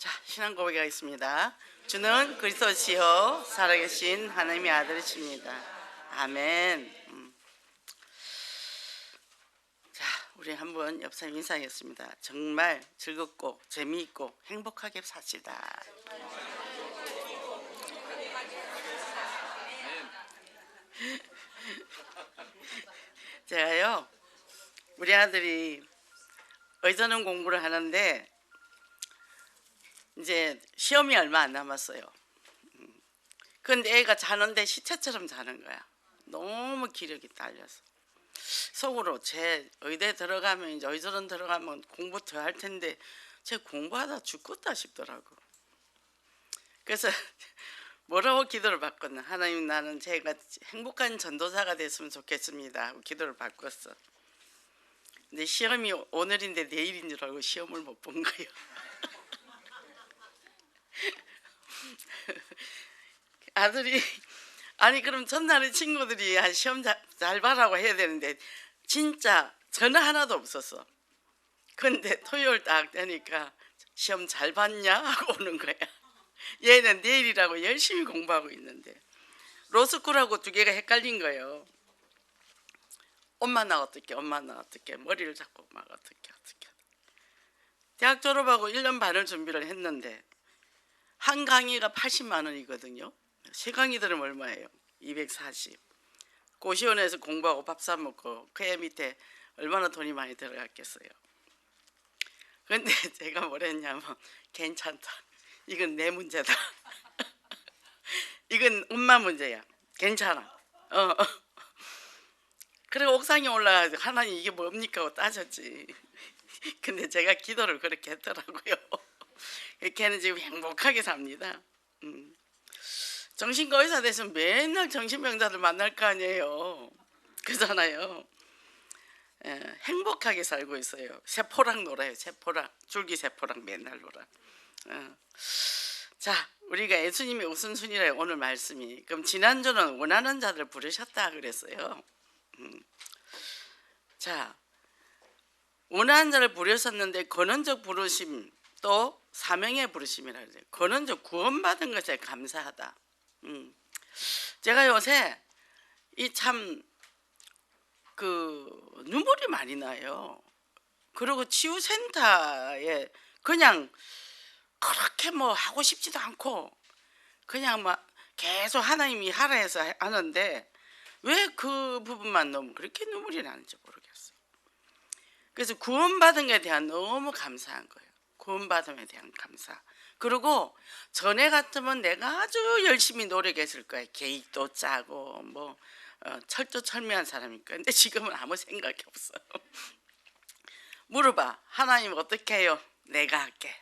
자, 신앙 고백하겠습니다. 주는 그리스도시요 살아계신 하나님의 아들이십니다. 아멘. 자, 우리 한번 옆사람 인사하겠습니다. 정말 즐겁고 재미있고 행복하게 삽시다. 제가요, 우리 아들이 의전원 공부를 하는데 이제 시험이 얼마 안 남았어요. 근데 애가 자는데 시체처럼 자는 거야. 너무 기력이 딸려서 속으로 제 의대 들어가면 이제 의전원 들어가면 공부 더 할 텐데 제 공부하다 죽겠다 싶더라고. 그래서 뭐라고 기도를 바꿨나? 하나님, 나는 제가 행복한 전도사가 됐으면 좋겠습니다 하고 기도를 바꿨어. 근데 시험이 오늘인데 내일인 줄 알고 시험을 못 본 거예요. 아들이 아니 그럼 전날에 친구들이 시험 잘 봐라고 해야 되는데 진짜 전화 하나도 없었어. 근데 토요일 딱 되니까 시험 잘 봤냐 하고 오는 거야. 얘는 내일이라고 열심히 공부하고 있는데 로스쿨하고 두 개가 헷갈린 거예요. 엄마 나 어떻게, 엄마 나 어떻게, 머리를 잡고 막 어떻게. 대학 졸업하고 1년 반을 준비를 했는데 한 강의가 80만 원이거든요. 세 강의 들으면 얼마예요? 240. 고시원에서 공부하고 밥 사 먹고 그애 밑에 얼마나 돈이 많이 들어갔겠어요. 그런데 제가 뭐랬냐면 괜찮다. 이건 내 문제다. 이건 엄마 문제야. 괜찮아. 그리고 옥상에 올라가서 하나님 이게 뭡니까 하고 따졌지. 근데 제가 기도를 그렇게 했더라고요. 걔는 지금 행복하게 삽니다. 정신과 의사 됐으면 맨날 정신병자들 만날 거 아니에요. 그잖아요. 행복하게 살고 있어요. 세포랑 놀아요. 세포랑 줄기세포랑 맨날 놀아. 자, 우리가 예수님의 우선순위라 오늘 말씀이. 그럼 지난주는 원하는 자들 부르셨다 그랬어요. 자, 원하는 자를 부르셨는데 권원적 부르심 또 사명의 부르심이라 그래요. 권원적 구원받은 것에 감사하다. 제가 요새 이 참 눈물이 많이 나요. 그리고 치유센터에 그냥 그렇게 뭐 하고 싶지도 않고 그냥 막 계속 하나님이 하라 해서 하는데 왜 그 부분만 너무 그렇게 눈물이 나는지 모르겠어요. 그래서 구원받은 것에 대한 너무 감사한 거예요. 구원받음에 대한 감사. 그리고 전에 같으면 내가 아주 열심히 노력했을 거예요. 계획도 짜고 뭐 철두철미한 사람이니까. 근데 지금은 아무 생각이 없어. 물어봐. 하나님 어떻게 해요? 내가 할게.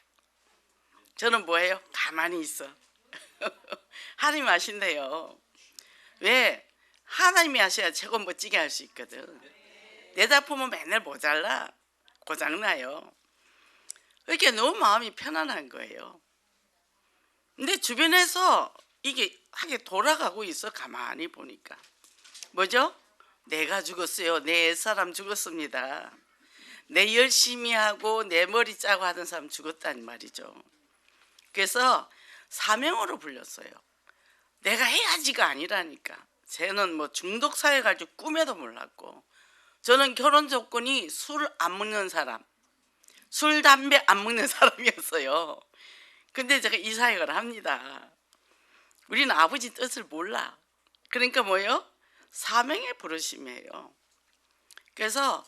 저는 뭐예요? 가만히 있어. 하나님 하신대요. 왜? 하나님이 하셔야 최고 멋지게 할 수 있거든. 내 작품은 맨날 모자라 고장나요. 그렇게 너무 마음이 편안한 거예요. 근데 주변에서 이게 하게 돌아가고 있어. 가만히 보니까 뭐죠? 내가 죽었어요. 내 사람 죽었습니다. 내 열심히 하고 내 머리 짜고 하던 사람 죽었단 말이죠. 그래서 사명으로 불렸어요. 내가 해야지가 아니라니까. 쟤는 뭐 중독 사회 갈 줄 꿈에도 몰랐고, 저는 결혼 조건이 술 안 먹는 사람, 술 담배 안 먹는 사람이었어요. 근데 제가 이 사역을 합니다. 우리는 아버지 뜻을 몰라. 그러니까 뭐예요? 사명의 부르심이에요. 그래서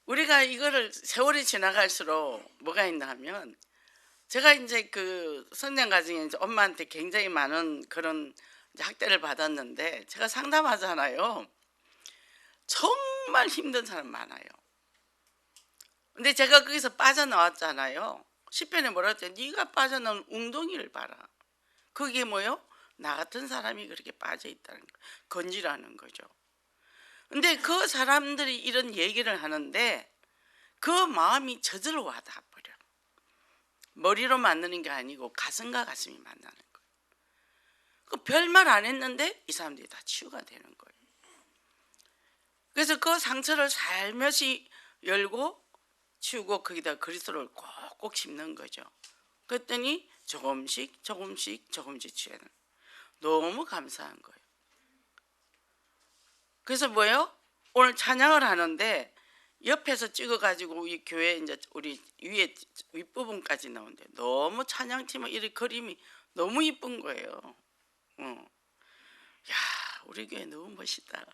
우리가 이거를 세월이 지나갈수록 뭐가 있나 하면, 제가 이제 그 성장 과정에 이제 엄마한테 굉장히 많은 그런 학대를 받았는데, 제가 상담하잖아요. 정말 힘든 사람 많아요. 근데 제가 거기서 빠져나왔잖아요. 시편에 뭐라 했죠? 네가 빠져나온 웅덩이를 봐라. 그게 뭐예요? 나 같은 사람이 그렇게 빠져 있다는 거, 건지라는 거죠. 근데 그 사람들이 이런 얘기를 하는데 그 마음이 저절로 와닿아 버려. 머리로 만나는 게 아니고 가슴과 가슴이 만나는 거예요. 그 별말 안 했는데 이 사람들이 다 치유가 되는 거예요. 그래서 그 상처를 살며시 열고 치우고 거기다 그리스도를 꼭꼭 심는 거죠. 그랬더니 조금씩 취하는. 너무 감사한 거예요. 그래서 뭐예요? 오늘 찬양을 하는데 옆에서 찍어가지고 이 교회 이제 우리 위에 윗부분까지 나오는데 너무 찬양팀은 이 그림이 너무 이쁜 거예요. 야, 우리 교회 너무 멋있다.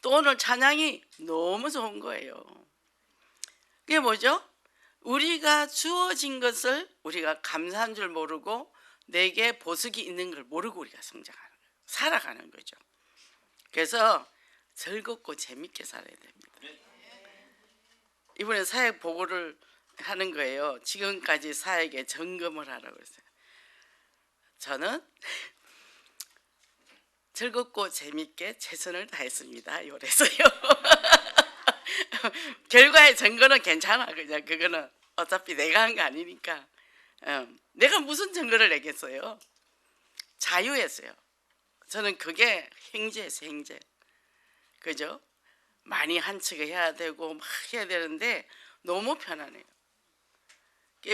또 오늘 찬양이 너무 좋은 거예요. 그게 뭐죠? 우리가 주어진 것을 우리가 감사한 줄 모르고 내게 보석이 있는 걸 모르고 우리가 성장하는 거예요. 살아가는 거죠. 그래서 즐겁고 재밌게 살아야 됩니다. 이번에 사역 보고를 하는 거예요. 지금까지 사역에 점검을 하라고 했어요. 저는 즐겁고 재밌게 최선을 다했습니다. 이랬어요. 결과의 증거는 괜찮아. 그냥 그거는 어차피 내가 한 거 아니니까. 내가 무슨 증거를 내겠어요? 자유했어요. 저는 그게 행제였어요. 행제. 그죠? 많이 한측을 해야 되고 막 해야 되는데 너무 편하네요.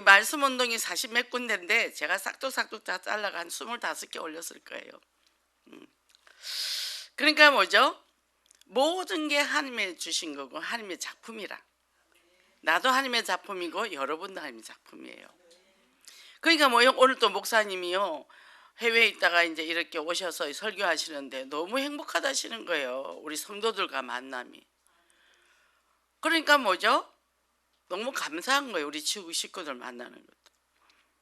말씀 운동이 40몇 군데인데 제가 싹둑싹둑 다 잘라가 한 25개 올렸을 거예요. 그러니까 뭐죠? 모든 게 하나님의 주신 거고 하나님의 작품이라. 나도 하나님의 작품이고 여러분도 하나님의 작품이에요. 그러니까 뭐요? 오늘 또 목사님이요 해외에 있다가 이제 이렇게 오셔서 설교하시는데 너무 행복하다시는 거예요. 우리 성도들과 만남이. 그러니까 뭐죠? 너무 감사한 거예요. 우리 지구 식구들 만나는 것도.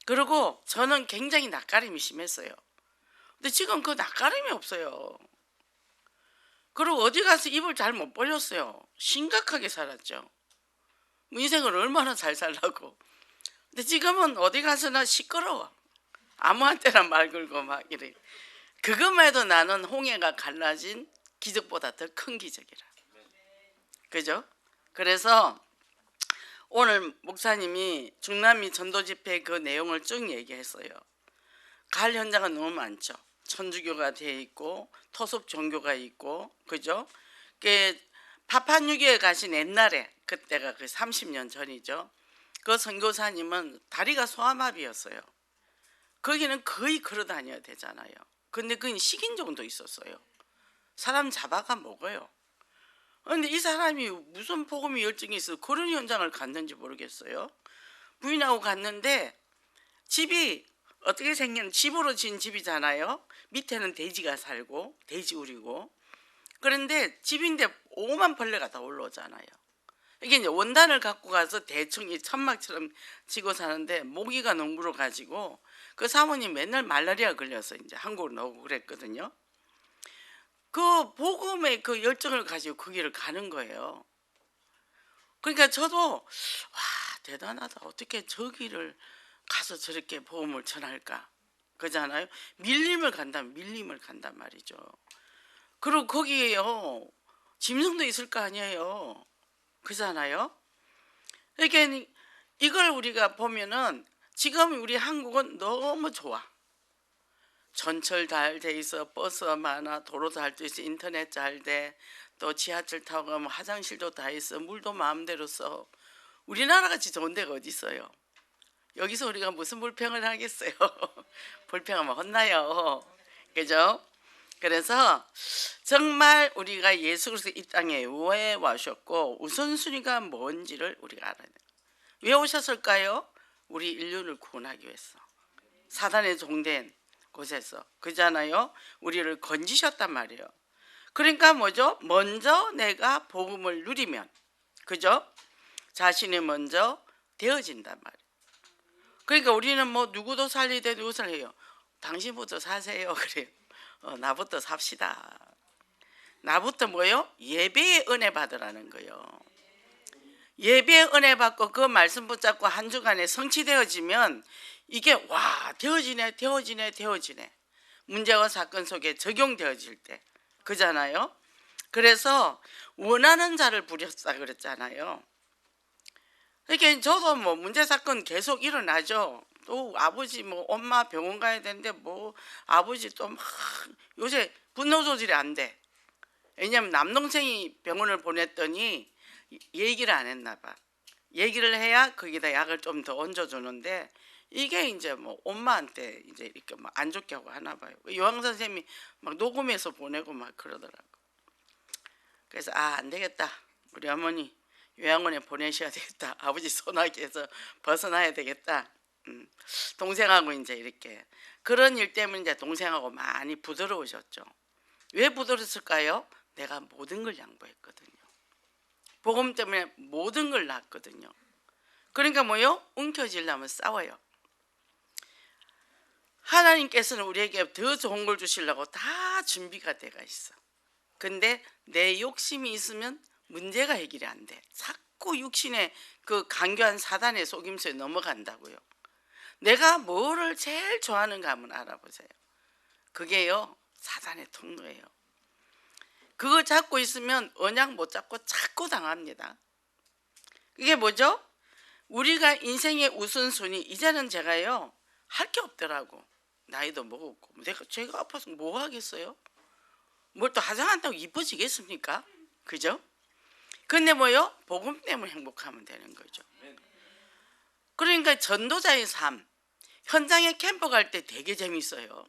그리고 저는 굉장히 낯가림이 심했어요. 근데 지금 그 낯가림이 없어요. 그리고 어디 가서 입을 잘 못 벌렸어요. 심각하게 살았죠. 인생을 얼마나 잘 살라고. 근데 지금은 어디 가서나 시끄러워. 아무한테나 말 걸고 막 이래. 그것만 해도 나는 홍해가 갈라진 기적보다 더 큰 기적이라. 그죠? 그래서 오늘 목사님이 중남미 전도 집회 그 내용을 쭉 얘기했어요. 갈 현장은 너무 많죠. 천주교가 돼 있고 토속 종교가 있고, 그죠? 파파뉴기에 가신 옛날에 그때가 그 30년 전이죠. 그 선교사님은 다리가 소아마비였어요. 거기는 거의 걸어 다녀야 되잖아요. 근데 그건 식인종도 있었어요. 사람 잡아가 먹어요. 근데 이 사람이 무슨 복음이 열정이 있어 그런 현장을 갔는지 모르겠어요. 부인하고 갔는데 집이 어떻게 생긴 집으로 지은 집이잖아요. 밑에는 돼지가 살고 돼지우리고. 그런데 집인데 오만 벌레가 다 올라오잖아요. 이게 이제 원단을 갖고 가서 대충 이 천막처럼 지고 사는데 모기가 너무 물어가지고 그 사모님 맨날 말라리아 걸려서 이제 한국으로 나오고 그랬거든요. 그 복음의 그 열정을 가지고 거기를 가는 거예요. 그러니까 저도 와 대단하다. 어떻게 저기를 가서 저렇게 복음을 전할까? 그잖아요. 밀림을 간단 말이죠. 그리고 거기에요 짐승도 있을 거 아니에요. 그잖아요. 그러니까 이걸 우리가 보면은 지금 우리 한국은 너무 좋아. 전철 잘 돼 있어, 버스 많아, 도로 잘 돼 있어, 인터넷 잘 돼, 또 지하철 타고 가면 화장실도 다 있어, 물도 마음대로 써. 우리나라 같이 좋은 데가 어디 있어요? 여기서 우리가 무슨 불평을 하겠어요? 불평하면 혼나요. 그죠? 그래서 정말 우리가 예수 그리스도 이 땅에 왜 와셨고 우선순위가 뭔지를 우리가 알아야 돼요. 왜 오셨을까요? 우리 인류를 구원하기 위해서. 사단의 종된 곳에서. 그잖아요. 우리를 건지셨단 말이에요. 그러니까 뭐죠? 먼저 내가 복음을 누리면, 그죠? 자신이 먼저 되어진단 말이에요. 그러니까 우리는 뭐 누구도 살리되 누구 살려요? 당신부터 사세요. 그래요. 나부터 삽시다. 나부터 뭐요? 예배의 은혜 받으라는 거예요. 예배의 은혜 받고 그 말씀 붙잡고 한 주간에 성취되어지면 이게 와 되어지네. 문제와 사건 속에 적용되어질 때. 그잖아요. 그래서 원하는 자를 부렸다 그랬잖아요. 그러니까 저도 뭐 문제 사건 계속 일어나죠. 또 아버지 뭐 엄마 병원 가야 되는데 뭐 아버지 또 막 요새 분노 조절이 안 돼. 왜냐면 남동생이 병원을 보냈더니 얘기를 안 했나 봐. 얘기를 해야 거기다 약을 좀 더 얹어주는데 이게 이제 뭐 엄마한테 이제 이렇게 막 안 좋게 하고 하나 봐요. 요양 선생님이 막 녹음해서 보내고 막 그러더라고. 그래서 안 되겠다. 우리 어머니 요양원에 보내셔야 되겠다. 아버지 소나기에서 벗어나야 되겠다. 동생하고 이제 이렇게 그런 일 때문에 이제 동생하고 많이 부드러우셨죠. 왜 부드러웠을까요? 내가 모든 걸 양보했거든요. 복음 때문에 모든 걸 놨거든요. 그러니까 뭐요? 움켜쥐려면 싸워요. 하나님께서는 우리에게 더 좋은 걸 주시려고 다 준비가 돼가 있어. 근데 내 욕심이 있으면 문제가 해결이 안 돼. 자꾸 육신의 그 간교한 사단의 속임수에 넘어간다고요. 내가 뭐를 제일 좋아하는가 한번 알아보세요. 그게요, 사단의 통로예요. 그거 잡고 있으면 언약 못 잡고 자꾸 당합니다. 이게 뭐죠? 우리가 인생의 우선순위, 이제는 제가요 할 게 없더라고. 나이도 먹었고 제가 아파서 뭐 하겠어요? 뭘 또 화장한다고 이뻐지겠습니까? 그죠? 근데 뭐요? 복음 때문에 행복하면 되는 거죠. 그러니까 전도자의 삶, 현장에 캠프 갈 때 되게 재밌어요.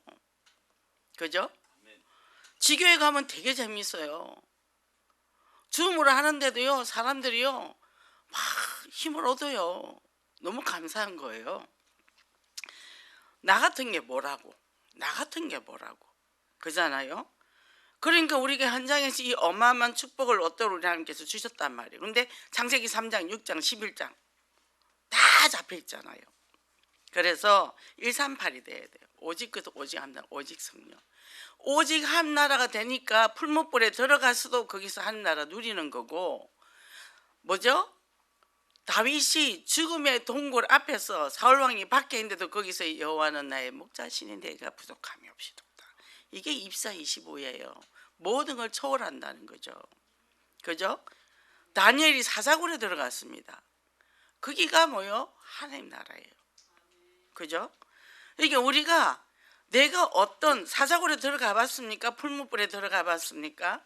그죠? 지교회 가면 되게 재밌어요. 줌으로 하는데도요 사람들이요 막 힘을 얻어요. 너무 감사한 거예요. 나 같은 게 뭐라고, 나 같은 게 뭐라고, 그잖아요. 그러니까 우리가 현장에서 이 어마어마한 축복을 얻도록 우리 하나님께서 주셨단 말이에요. 근데 창세기 3장, 6장, 11장 다 잡혀 있잖아요. 그래서 138이 돼야 돼요. 오직 그 오직 한 나라, 오직 성령. 오직 한 나라가 되니까 풀무불에 들어가서도 거기서 한 나라 누리는 거고, 뭐죠? 다윗이 죽음의 동굴 앞에서 사울왕이 밖에 있는데도 거기서 여호와는 나의 목자시니 내가 부족함이 없이도다. 이게 입사 25예요. 모든 걸 초월한다는 거죠. 그죠? 다니엘이 사자굴에 들어갔습니다. 거기가 뭐요? 하나님 나라예요. 그죠? 이게 우리가 내가 어떤 사자굴에 들어가 봤습니까? 풀무불에 들어가 봤습니까?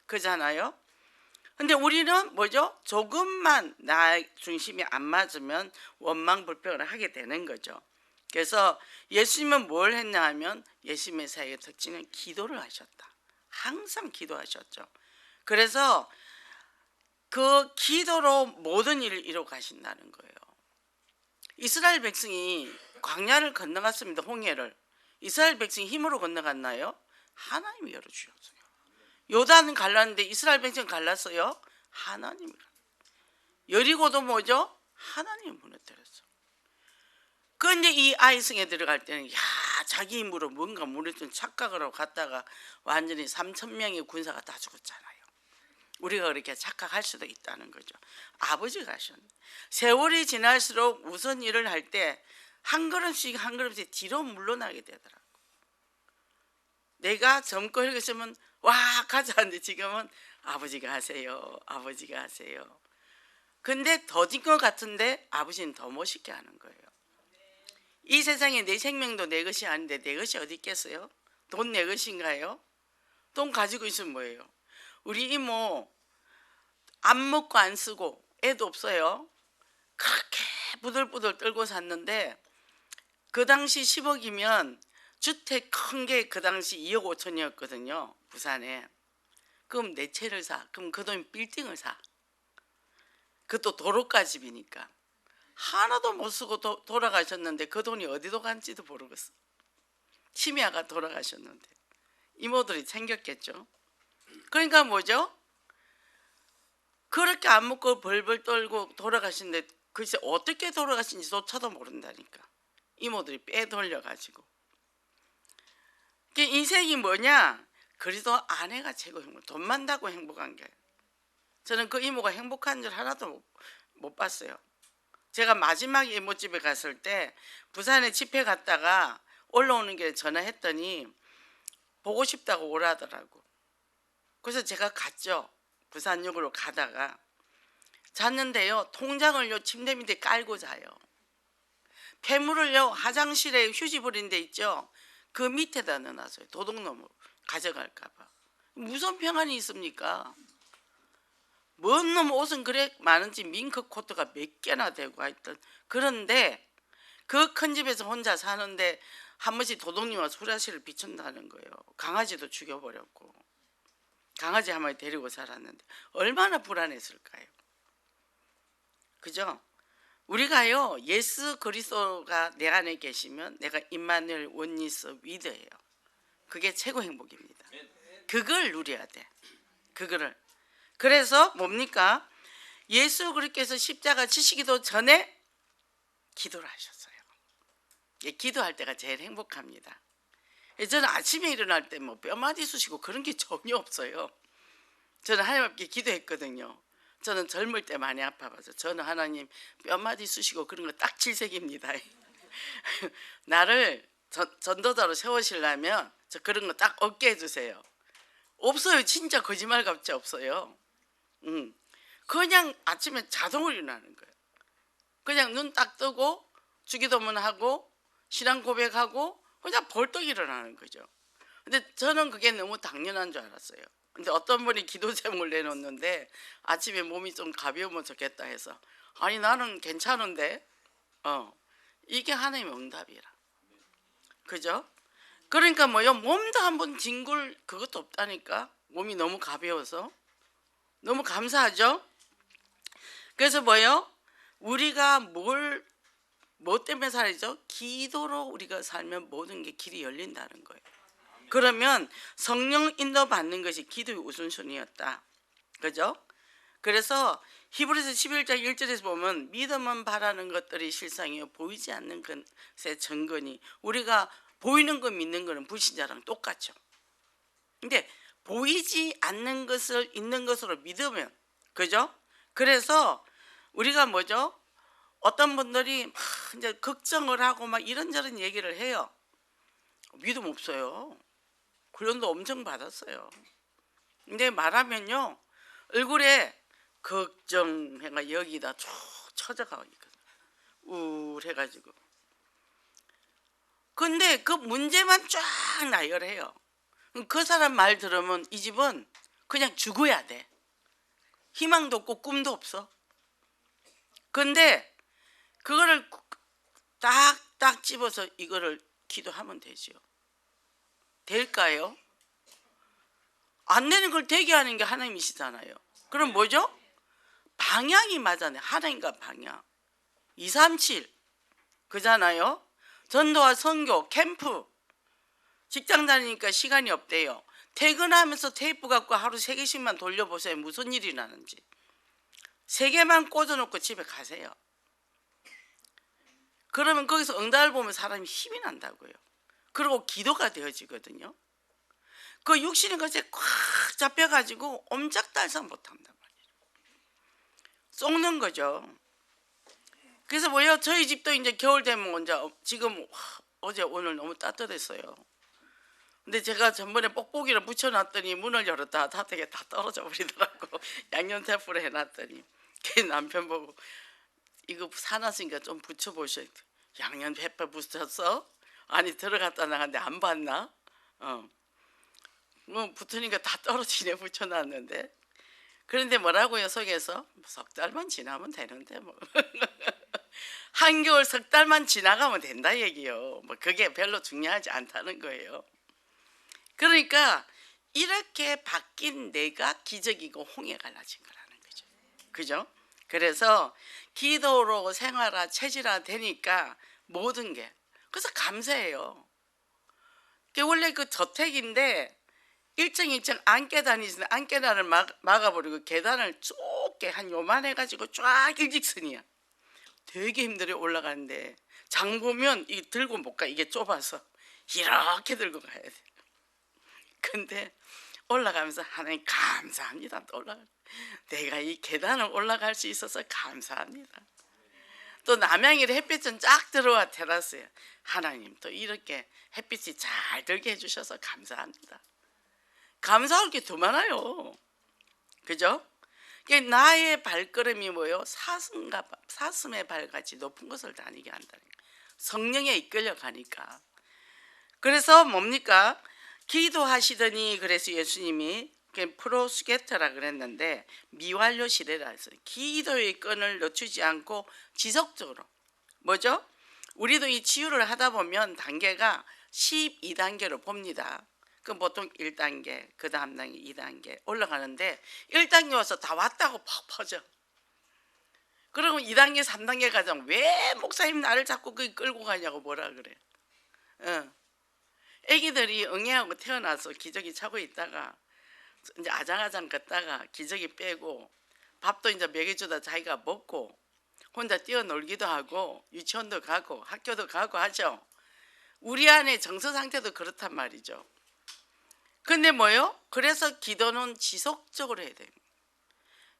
그잖아요. 근데 우리는 뭐죠? 조금만 나 중심이 안 맞으면 원망 불평을 하게 되는 거죠. 그래서 예수님은 뭘 했냐 하면 예수님의 사역의 특징은 기도를 하셨다. 항상 기도하셨죠. 그래서 그 기도로 모든 일을 이루어 가신다는 거예요. 이스라엘 백성이 광야를 건너갔습니다. 홍해를. 이스라엘 백성이 힘으로 건너갔나요? 하나님이 열어주셨어요. 요단 갈랐는데 이스라엘 백성 갈랐어요? 하나님이. 여리고도 뭐죠? 하나님이 무너뜨렸어. 그런데 이 아이성에 들어갈 때는 자기 힘으로 뭔가 무너뜨린 착각을 하고 갔다가 완전히 3,000명의 군사가 다 죽었잖아요. 우리가 그렇게 착각할 수도 있다는 거죠. 아버지가 하셨네. 세월이 지날수록 우선 일을 할 때 한 걸음씩 한 걸음씩 뒤로 물러나게 되더라고. 내가 젊고 늙었으면 와 가자 하는데 지금은 아버지가 하세요. 아버지가 하세요. 근데 더딘 것 같은데 아버지는 더 멋있게 하는 거예요. 이 세상에 내 생명도 내 것이 아닌데 내 것이 어디 있겠어요? 돈 내 것인가요? 돈 가지고 있으면 뭐예요? 우리 이모 안 먹고 안 쓰고 애도 없어요. 그렇게 부들부들 떨고 샀는데 그 당시 10억이면 주택 큰 게 그 당시 2억 5천이었거든요. 부산에. 그럼 내 채를 사. 그럼 그 돈 빌딩을 사. 그것도 도로가 집이니까. 하나도 못 쓰고 돌아가셨는데 그 돈이 어디로 간지도 모르겠어. 치매가 돌아가셨는데 이모들이 챙겼겠죠. 그러니까 뭐죠? 그렇게 안 먹고 벌벌 떨고 돌아가시는데 글쎄 어떻게 돌아가신지조차도 모른다니까. 이모들이 빼돌려가지고. 인생이 뭐냐? 그래도 아내가 최고 행복. 돈 많다고 행복한 게. 저는 그 이모가 행복한 줄 하나도 못 봤어요. 제가 마지막에 이모집에 갔을 때 부산에 집회 갔다가 올라오는 길에 전화했더니 보고 싶다고 오라더라고. 그래서 제가 갔죠. 부산역으로 가다가 잤는데요. 통장을요 침대 밑에 깔고 자요. 폐물을요 화장실에 휴지 버린 데 있죠. 그 밑에다 넣어놨어요. 도둑놈을 가져갈까 봐. 무슨 평안이 있습니까? 뭔 놈 옷은 그래 많은지 밍크 코트가 몇 개나 되고 하여튼. 그런데 그 큰 집에서 혼자 사는데 한 번씩 도둑님과 수라실을 비춘다는 거예요. 강아지도 죽여버렸고, 강아지 한 마리 데리고 살았는데 얼마나 불안했을까요? 그죠? 우리가요, 예수 그리스도가 내 안에 계시면 내가 임마누엘 원리스 위드예요. 그게 최고 행복입니다. 그걸 누려야 돼. 그거를. 그래서 뭡니까? 예수 그리스도께서 십자가 지시기도 전에 기도를 하셨어요. 기도할 때가 제일 행복합니다. 저는 아침에 일어날 때 뭐 뼈마디 쑤시고 그런 게 전혀 없어요. 저는 하나님 앞에 기도했거든요. 저는 젊을 때 많이 아파봐서 저는 하나님 뼈마디 쑤시고 그런 거 딱 질색입니다. 나를 전도자로 세우시려면 저 그런 거 딱 없게 해주세요. 없어요. 진짜 거짓말같이 없어요. 그냥 아침에 자동으로 일어나는 거예요. 그냥 눈 딱 뜨고 주기도문 하고 신앙 고백하고 그냥 벌떡 일어나는 거죠. 근데 저는 그게 너무 당연한 줄 알았어요. 근데 어떤 분이 기도 제목을 내놓는데 아침에 몸이 좀 가벼우면 좋겠다 해서 아니 나는 괜찮은데 이게 하나님의 응답이라. 그죠? 그러니까 뭐요? 몸도 한번 뒹굴 그것도 없다니까. 몸이 너무 가벼워서 너무 감사하죠. 그래서 뭐요? 우리가 뭐 때문에 살죠? 기도로 우리가 살면 모든 게 길이 열린다는 거예요. 그러면 성령 인도 받는 것이 기도의 우선순위였다. 그죠? 그래서 히브리서 11장 1절에서 보면 믿음은 바라는 것들이 실상이요 보이지 않는 것의 증거니. 우리가 보이는 거 믿는 거는 불신자랑 똑같죠. 근데 보이지 않는 것을 있는 것으로 믿으면, 그죠? 그래서 우리가 뭐죠? 어떤 분들이 막 이제 걱정을 하고 막 이런저런 얘기를 해요. 믿음 없어요. 훈련도 엄청 받았어요. 근데 말하면요, 얼굴에 걱정해가 여기다 쭉 쳐져가 있거든. 우울해가지고. 근데 그 문제만 쫙 나열해요. 그 사람 말 들으면 이 집은 그냥 죽어야 돼. 희망도 없고 꿈도 없어. 근데 그거를 딱딱 집어서 이거를 기도하면 되죠. 될까요? 안 되는 걸 되게 하는 게 하나님이시잖아요. 그럼 뭐죠? 방향이 맞아요. 하나님과 방향. 237 그잖아요. 전도와 선교, 캠프. 직장 다니니까 시간이 없대요. 퇴근하면서 테이프 갖고 하루 3개씩만 돌려보세요. 무슨 일이 나는지. 3개만 꽂아놓고 집에 가세요. 그러면 거기서 응답을 보면 사람이 힘이 난다고요. 그리고 기도가 되어지거든요. 그 육신의 것에 꽉 잡혀가지고 옴짝달싹 못한단 말이에요. 속는 거죠. 그래서 뭐예요? 저희 집도 이제 겨울 되면 이제 지금 어제 오늘 너무 따뜻했어요. 근데 제가 전번에 뽁뽁이를 붙여놨더니 문을 열었다 닫게 다 떨어져 버리더라고. 양념테이프로 해놨더니 걔 남편 보고 이거 사놨으니까 좀 붙여보셔야 돼. 양념테이프 붙였어? 아니 들어갔다 나갔는데 안 봤나? 뭐 붙으니까 다 떨어지네. 붙여놨는데. 그런데 뭐라고요? 속에서 석 달만 지나면 되는데 뭐. 한겨울 석 달만 지나가면 된다 얘기요. 뭐 그게 별로 중요하지 않다는 거예요. 그러니까 이렇게 바뀐 내가 기적이고 홍해 갈라진 거라는 거죠. 그죠? 그래서 기도로 생활화 체질화 되니까 모든 게. 그래서 감사해요. 원래 그 저택인데 1층 2층 안개 다니시는 안개단을 막아버리고 계단을 좁게 한 요만 해가지고 쫙 일직선이야. 되게 힘들어 올라가는데 장 보면 이 들고 못 가. 이게 좁아서 이렇게 들고 가야 돼. 근데 올라가면서 하나님 감사합니다. 또 내가 이 계단을 올라갈 수 있어서 감사합니다. 또 남양일에 햇빛은 쫙 들어와 테라스에 하나님 또 이렇게 햇빛이 잘 들게 해주셔서 감사합니다. 감사할 게 더 많아요. 그죠? 나의 발걸음이 뭐요? 사슴의 발같이 높은 곳을 다니게 한다는 거예요. 성령에 이끌려 가니까. 그래서 뭡니까? 기도하시더니 그래서 예수님이 그게 프로스게터라 그랬는데 미완료 시대라 했어요. 기도의 끈을 놓치지 않고 지속적으로. 뭐죠? 우리도 이 치유를 하다 보면 단계가 12단계로 봅니다. 그 보통 1단계, 그 다음 단계 2단계 올라가는데 1단계 와서 다 왔다고 퍽 퍼져. 그러면 2단계, 3단계 가장 왜 목사님 나를 자꾸 끌고 가냐고 뭐라 그래. 애기들이 응애하고 태어나서 기저귀 차고 있다가 이제 아장아장 걷다가 기저귀 빼고 밥도 이제 먹여주다 자기가 먹고 혼자 뛰어놀기도 하고 유치원도 가고 학교도 가고 하죠. 우리 안에 정서 상태도 그렇단 말이죠. 근데 뭐요? 그래서 기도는 지속적으로 해야 됩니다.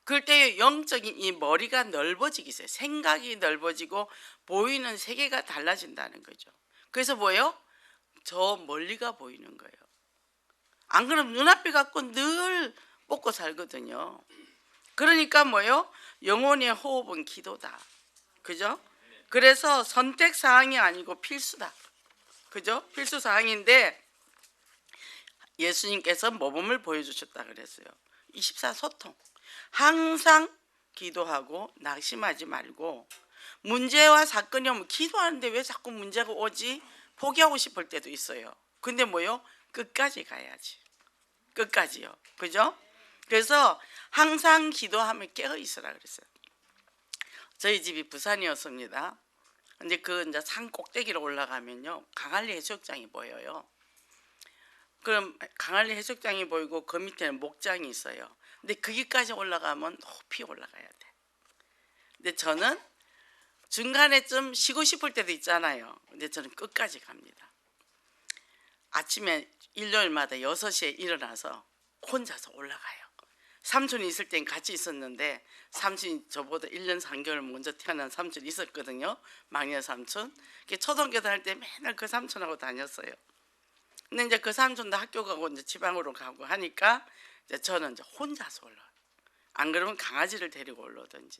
그럴 때 영적인 이 머리가 넓어지기 시작해요. 생각이 넓어지고 보이는 세계가 달라진다는 거죠. 그래서 뭐예요? 저 멀리가 보이는 거예요. 안 그러면 눈앞에 갖고 늘 먹고 살거든요. 그러니까 뭐예요? 영혼의 호흡은 기도다. 그죠? 그래서 선택 사항이 아니고 필수다. 그죠? 필수 사항인데 예수님께서 모범을 보여주셨다 그랬어요. 24 소통. 항상 기도하고 낙심하지 말고 문제와 사건이 오면 기도하는데 왜 자꾸 문제가 오지? 포기하고 싶을 때도 있어요. 근데 뭐요? 끝까지 가야지. 끝까지요. 그죠? 그래서 항상 기도하며 깨어 있으라 그랬어요. 저희 집이 부산이었습니다. 근데 그 이제 산 꼭대기로 올라가면요. 강한리 해수욕장이 보여요. 그럼 강한리 해수욕장이 보이고 그 밑에는 목장이 있어요. 근데 거기까지 올라가면 높이 올라가야 돼. 근데 저는 중간에 좀 쉬고 싶을 때도 있잖아요. 근데 저는 끝까지 갑니다. 아침에 일요일마다 6시에 일어나서 혼자서 올라가요. 삼촌이 있을 땐 같이 있었는데 삼촌이 저보다 1년 3개월 먼저 태어난 삼촌이 있었거든요. 막내 삼촌. 초등학교 다닐 때 맨날 그 삼촌하고 다녔어요. 근데 이제 그 삼촌도 학교 가고 이제 지방으로 가고 하니까 이제 저는 이제 혼자서 올라가요. 안 그러면 강아지를 데리고 올라오든지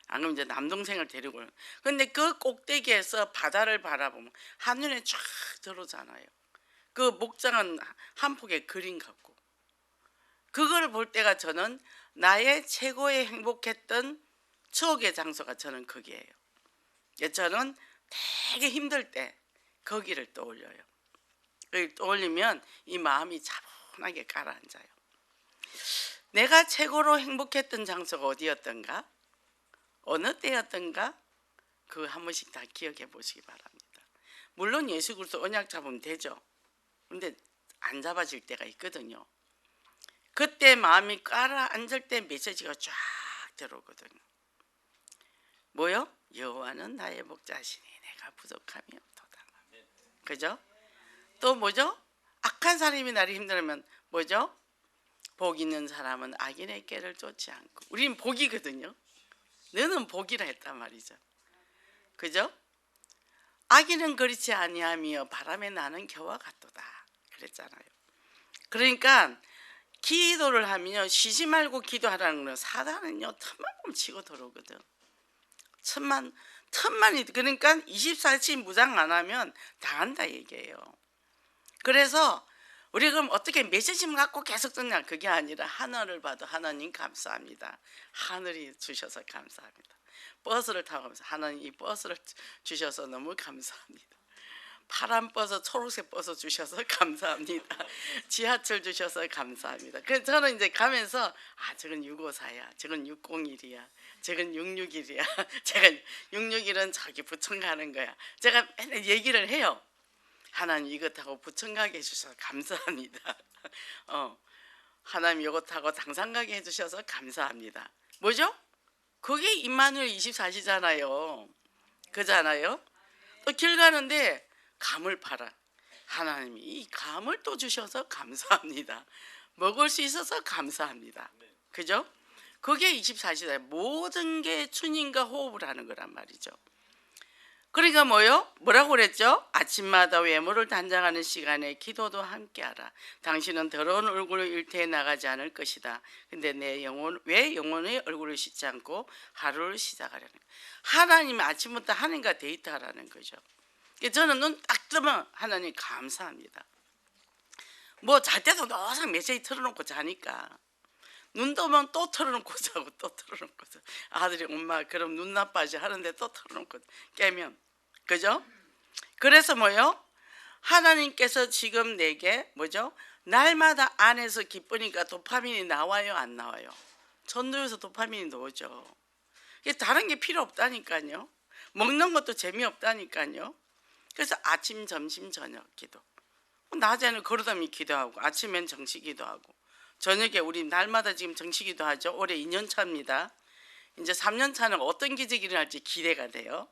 안 그러면 이제 남동생을 데리고 올라오든지. 근데 그 꼭대기에서 바다를 바라보면 한눈에 쫙 들어오잖아요. 그 목장은 한 폭의 그림 같고 그걸 볼 때가 저는 나의 최고의 행복했던 추억의 장소가 저는 거기예요. 저는 되게 힘들 때 거기를 떠올려요. 거기를 떠올리면 이 마음이 차분하게 가라앉아요. 내가 최고로 행복했던 장소가 어디였던가? 어느 때였던가? 그거 한 번씩 다 기억해 보시기 바랍니다. 물론 예수 그리스도 언약 잡으면 되죠. 근데 안 잡아질 때가 있거든요. 그때 마음이 가라앉을 때 메시지가 쫙 들어오거든요. 뭐요? 여호와는 나의 목자시니 내가 부족함이 없도다. 그죠? 또 뭐죠? 악한 사람이 나를 힘들면 뭐죠? 복 있는 사람은 악인의 꾀를 쫓지 않고. 우리는 복이거든요. 너는 복이라 했단 말이죠. 그죠? 악인은 그렇지 아니하며 바람에 나는 겨와 같도다 그랬잖아요. 그러니까 기도를 하면요, 쉬지 말고 기도하라는 거예요. 사단은요 틈만 보면 치고 들어오거든. 틈만 그러니까 24시간 무장 안 하면 당한다 얘기예요. 그래서 우리 그럼 어떻게 메시지만 갖고 계속 듣냐? 그게 아니라 하늘을 봐도 하나님 감사합니다. 하늘이 주셔서 감사합니다. 버스를 타고 가면서 하나님 이 버스를 주셔서 너무 감사합니다. 파란 버스, 초록색 버스 주셔서 감사합니다. 지하철 주셔서 감사합니다. 그래서 저는 이제 가면서 저건 654야, 저건 601이야, 저건 661이야, 제가 661은 저기 부천 가는 거야. 제가 맨날 얘기를 해요. 하나님 이거 타고 부천 가게 해주셔서 감사합니다. 하나님 이거 타고 당산 가게 해주셔서 감사합니다. 뭐죠? 그게 임마누엘 24시잖아요. 그잖아요. 또 길 가는데 감을 팔아. 하나님이 이 감을 또 주셔서 감사합니다. 먹을 수 있어서 감사합니다. 그죠? 그게 24시다. 모든 게 주님과 호흡을 하는 거란 말이죠. 그러니까 뭐요? 뭐라고 그랬죠? 아침마다 외모를 단장하는 시간에 기도도 함께하라. 당신은 더러운 얼굴로 일터에 나가지 않을 것이다. 근데 왜 영혼의 얼굴을 씻지 않고 하루를 시작하려는 거예요? 하나님이 아침부터 하나님과 데이트하라는 거죠. 저는 눈 딱 뜨면 하나님 감사합니다. 뭐 잘 때도 항상 메시지 틀어놓고 자니까 눈 뜨면 또 틀어놓고 자고 또 틀어놓고 자. 아들이 엄마 그럼 눈 나빠지 하는데 또 틀어놓고 깨면 그죠? 그래서 뭐요? 하나님께서 지금 내게 뭐죠? 날마다 안에서 기쁘니까 도파민이 나와요 안 나와요? 전도에서 도파민이 나오죠. 다른 게 필요 없다니까요. 먹는 것도 재미없다니까요. 그래서 아침 점심 저녁 기도, 낮에는 걸어다니며 기도하고 아침엔 정시 기도하고 저녁에 우리 날마다 지금 정시 기도하죠. 올해 2년 차입니다. 이제 3년 차는 어떤 기적이 일어날지 기대가 돼요.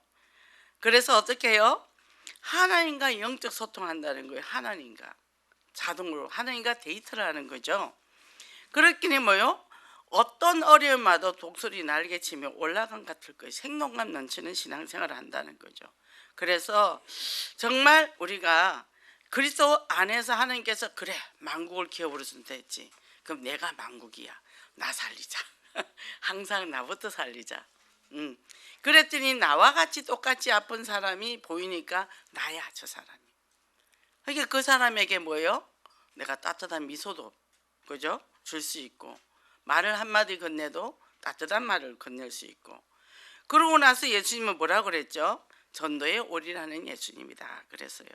그래서 어떻게 해요? 하나님과 영적 소통한다는 거예요. 하나님과 자동으로 하나님과 데이트를 하는 거죠. 그렇기는 뭐요? 어떤 어려움 와도 독수리 날개치며 올라간 같을 거예요. 생동감 넘치는 신앙생활을 한다는 거죠. 그래서 정말 우리가 그리스도 안에서 하나님께서 그래 만국을 기업으로서 했지. 그럼 내가 만국이야. 나 살리자. 항상 나부터 살리자. 그랬더니 나와 같이 똑같이 아픈 사람이 보이니까 나야 저 사람이. 그러니까 그 사람에게 뭐예요? 내가 따뜻한 미소도 그죠? 줄 수 있고 말을 한마디 건네도 따뜻한 말을 건넬 수 있고 그러고 나서 예수님은 뭐라고 그랬죠? 전도에 올인하는 예수님이다 그랬어요.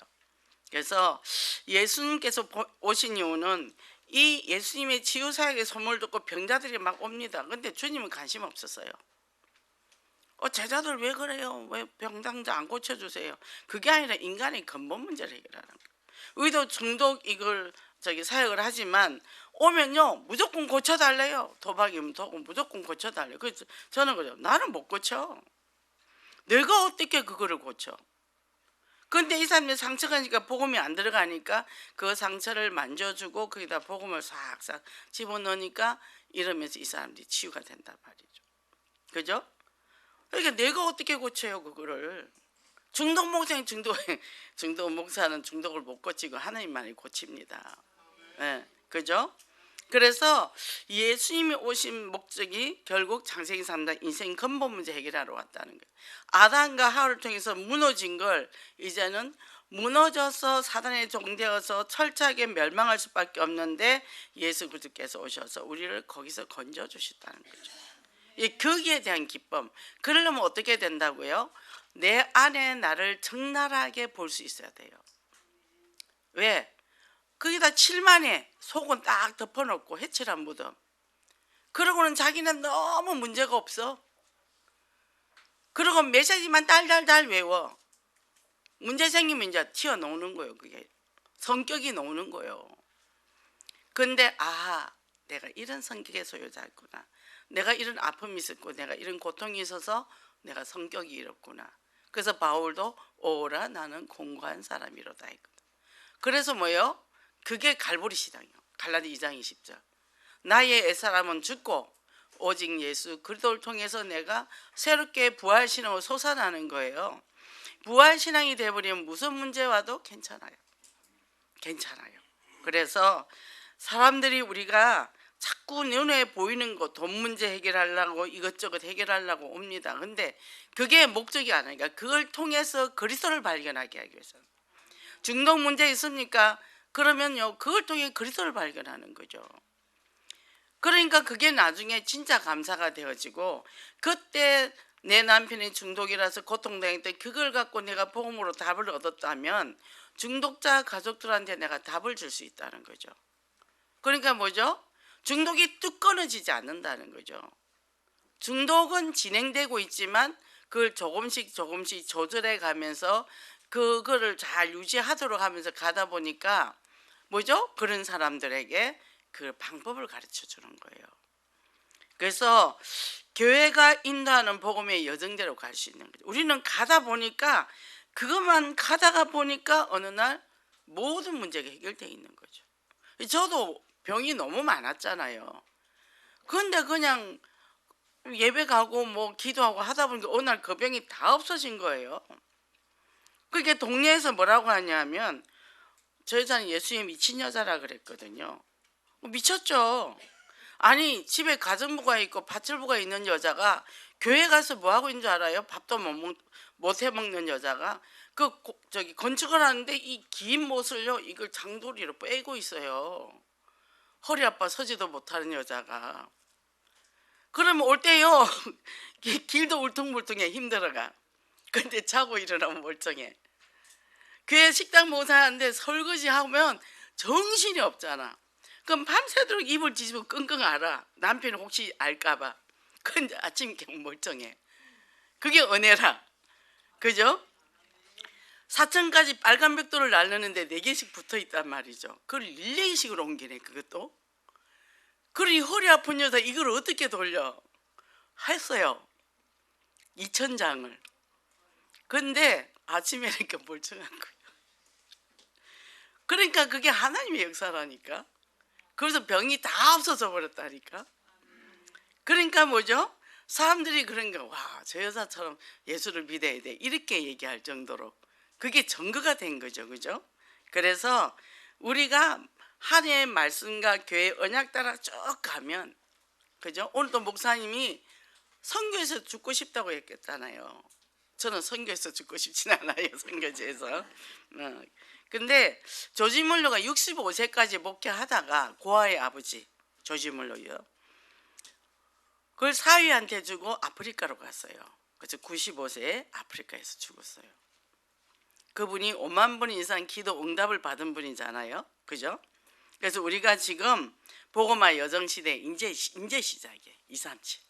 그래서 예수님께서 오신 이유는 이 예수님의 치유사역의 소문을 듣고 병자들이 막 옵니다. 근데 주님은 관심 없었어요. 제자들 왜 그래요? 왜 병상자 안 고쳐주세요? 그게 아니라 인간의 근본 문제를 해결하는 거예요. 우리도 중독 이걸 사역을 하지만 오면요 무조건 고쳐달래요. 도박이면 무조건 고쳐달래요. 그래서 저는 그래요. 나는 못 고쳐. 내가 어떻게 그거를 고쳐? 근데 이 사람이 상처가 니까 복음이 안 들어가니까 그 상처를 만져주고 거기다 복음을 싹싹 집어넣으니까 이러면서 이 사람들이 치유가 된단 말이죠. 그죠? 그러니까 내가 어떻게 고쳐요 그거를? 중독 목사는 중독 목사는 중독을 못 고치고 하나님만이 고칩니다. 네, 그죠? 그래서 예수님이 오신 목적이 결국 창세기 3장 인생 근본 문제 해결하러 왔다는 거예요. 아담과 하와를 통해서 무너진 걸 이제는 무너져서 사단의 종되어서 철저하게 멸망할 수밖에 없는데 예수 그리스도께서 오셔서 우리를 거기서 건져주셨다는 거죠. 거기에 대한 기쁨. 그러려면 어떻게 된다고요? 내 안에 나를 적나라하게 볼 수 있어야 돼요. 왜? 거기다 7만에 속은 딱 덮어놓고 해칠한 무덤. 그러고는 자기는 너무 문제가 없어. 그리고 메시지만 달달달 외워. 문제 생기면 이제 튀어나오는 거예요. 그게 성격이 나오는 거예요. 근데 내가 이런 성격의 소유자였구나. 내가 이런 아픔이 있었고 내가 이런 고통이 있어서 내가 성격이 이렇구나. 그래서 바울도 오라 나는 공고한 사람이로다 했거든. 그래서 뭐예요? 그게 갈보리 시장이에요. 갈라디 2장 20절. 나의 옛사람은 죽고 오직 예수 그리스도를 통해서 내가 새롭게 부활신앙으로 솟아나는 거예요. 부활신앙이 되어버리면 무슨 문제 와도 괜찮아요. 괜찮아요. 그래서 사람들이 우리가 자꾸 눈에 보이는 거 돈 문제 해결하려고 이것저것 해결하려고 옵니다. 근데 그게 목적이 아니니까 그걸 통해서 그리스도를 발견하게 하기 위해서. 중독 문제 있습니까? 그러면요 그걸 통해 그리스도를 발견하는 거죠. 그러니까 그게 나중에 진짜 감사가 되어지고 그때 내 남편이 중독이라서 고통당했을 때 그걸 갖고 내가 복음으로 답을 얻었다면 중독자 가족들한테 내가 답을 줄 수 있다는 거죠. 그러니까 뭐죠? 중독이 뚝 끊어지지 않는다는 거죠. 중독은 진행되고 있지만 그걸 조금씩 조절해 가면서 그거를 잘 유지하도록 하면서 가다 보니까 뭐죠? 그런 사람들에게 그 방법을 가르쳐 주는 거예요. 그래서 교회가 인도하는 복음의 여정대로 갈 수 있는 거죠. 우리는 가다 보니까 그것만 가다가 보니까 어느 날 모든 문제가 해결되어 있는 거죠. 저도 병이 너무 많았잖아요. 그런데 그냥 예배 가고 뭐 기도하고 하다 보니까 어느 날 그 병이 다 없어진 거예요. 그게 동네에서 뭐라고 하냐면 저 여자는 예수님 미친 여자라 그랬거든요. 미쳤죠. 아니 집에 가정부가 있고 밭을부가 있는 여자가 교회 가서 뭐 하고 있는 줄 알아요? 밥도 못 해먹는 여자가 저기 건축을 하는데 이 긴 못을요 이걸 장도리로 빼고 있어요. 허리 아파 서지도 못하는 여자가. 그러면 올 때요 길도 울퉁불퉁해 힘들어가. 근데 자고 일어나면 멀쩡해. 교회 식당 봉사하는데 설거지 하면 정신이 없잖아. 그럼 밤새도록 이불 뒤집어 끙끙 앓아. 남편이 혹시 알까봐. 근데 아침 그냥 멀쩡해. 그게 은혜라. 그죠? 4층까지 빨간 벽돌을 날르는데 4개씩 붙어 있단 말이죠. 그걸 릴레이식으로 옮기네 그것도. 그리고 이 허리 아픈 여자 이걸 어떻게 돌려? 했어요. 2,000장을. 근데 아침에 이렇게 멀쩡한 거예요. 그러니까 그게 하나님의 역사라니까. 그래서 병이 다 없어져 버렸다니까. 그러니까 뭐죠? 사람들이 그런가, 와, 저 여자처럼 예수를 믿어야 돼 이렇게 얘기할 정도로 그게 증거가 된 거죠. 그죠? 그래서 우리가 하나님의 말씀과 교회 언약 따라 쭉 가면, 그죠? 오늘도 목사님이 선교에서 죽고 싶다고 했겠잖아요. 저는 선교에서 죽고 싶진 않아요. 선교지에서. 근데 조지 물러가 65세까지 목회하다가 고아의 아버지 조지 물러요. 그걸 사위한테 주고 아프리카로 갔어요. 그래서 95세에 아프리카에서 죽었어요. 그분이 5만 번 이상 기도 응답을 받은 분이잖아요. 그죠? 그래서 우리가 지금 복음화 여정시대 이제 시작이에요. 237.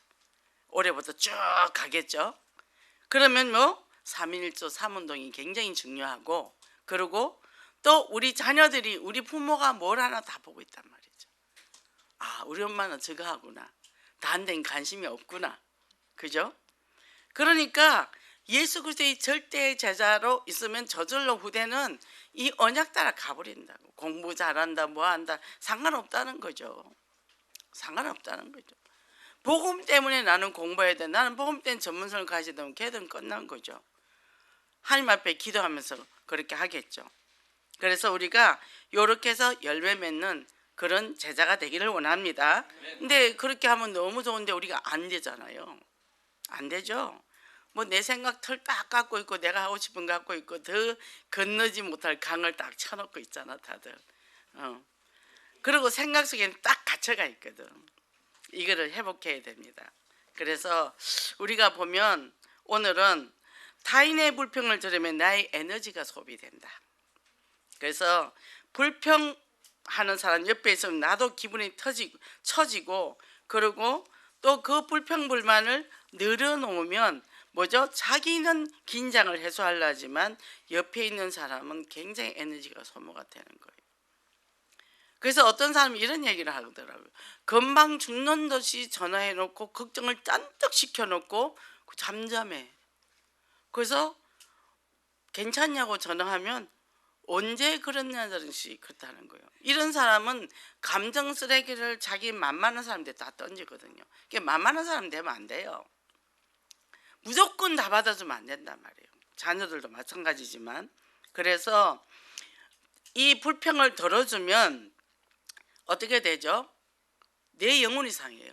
올해부터 쭉 가겠죠. 그러면 뭐 3.1조 3운동이 굉장히 중요하고, 그리고 또 우리 자녀들이 우리 부모가 뭘 하나 다 보고 있단 말이죠. 아, 우리 엄마는 저거 하구나. 다른 데는 관심이 없구나. 그죠? 그러니까 예수 그리스도의 절대 제자로 있으면 저절로 후대는 이 언약 따라 가버린다고. 공부 잘한다 뭐 한다 상관없다는 거죠. 상관없다는 거죠. 복음 때문에 나는 공부해야 돼. 나는 복음 때문에 전문성을 가져야 되면 걔들은 끝난 거죠. 하나님 앞에 기도하면서 그렇게 하겠죠. 그래서 우리가 이렇게 해서 열매 맺는 그런 제자가 되기를 원합니다. 근데 그렇게 하면 너무 좋은데 우리가 안 되잖아요. 안 되죠. 뭐 내 생각 털 딱 갖고 있고 내가 하고 싶은 거 갖고 있고 더 건너지 못할 강을 딱 쳐놓고 있잖아 다들. 그리고 생각 속에는 딱 갇혀가 있거든. 이거를 회복해야 됩니다. 그래서 우리가 보면 오늘은 타인의 불평을 들으면 나의 에너지가 소비된다. 그래서 불평하는 사람 옆에 있으면 나도 기분이 처지고, 그리고 또 그 불평 불만을 늘어놓으면 뭐죠? 자기는 긴장을 해소하려 하지만 옆에 있는 사람은 굉장히 에너지가 소모가 되는 거예요. 그래서 어떤 사람이 이런 얘기를 하더라고요. 금방 죽는 듯이 전화해놓고 걱정을 짠뜩 시켜놓고 잠잠해. 그래서 괜찮냐고 전화하면 언제 그랬냐든지 그렇다는 거예요. 이런 사람은 감정 쓰레기를 자기 만만한 사람한테 다 던지거든요. 만만한 사람 되면 안 돼요. 무조건 다 받아주면 안 된단 말이에요. 자녀들도 마찬가지지만. 그래서 이 불평을 덜어주면 어떻게 되죠? 내 영혼이 상해요.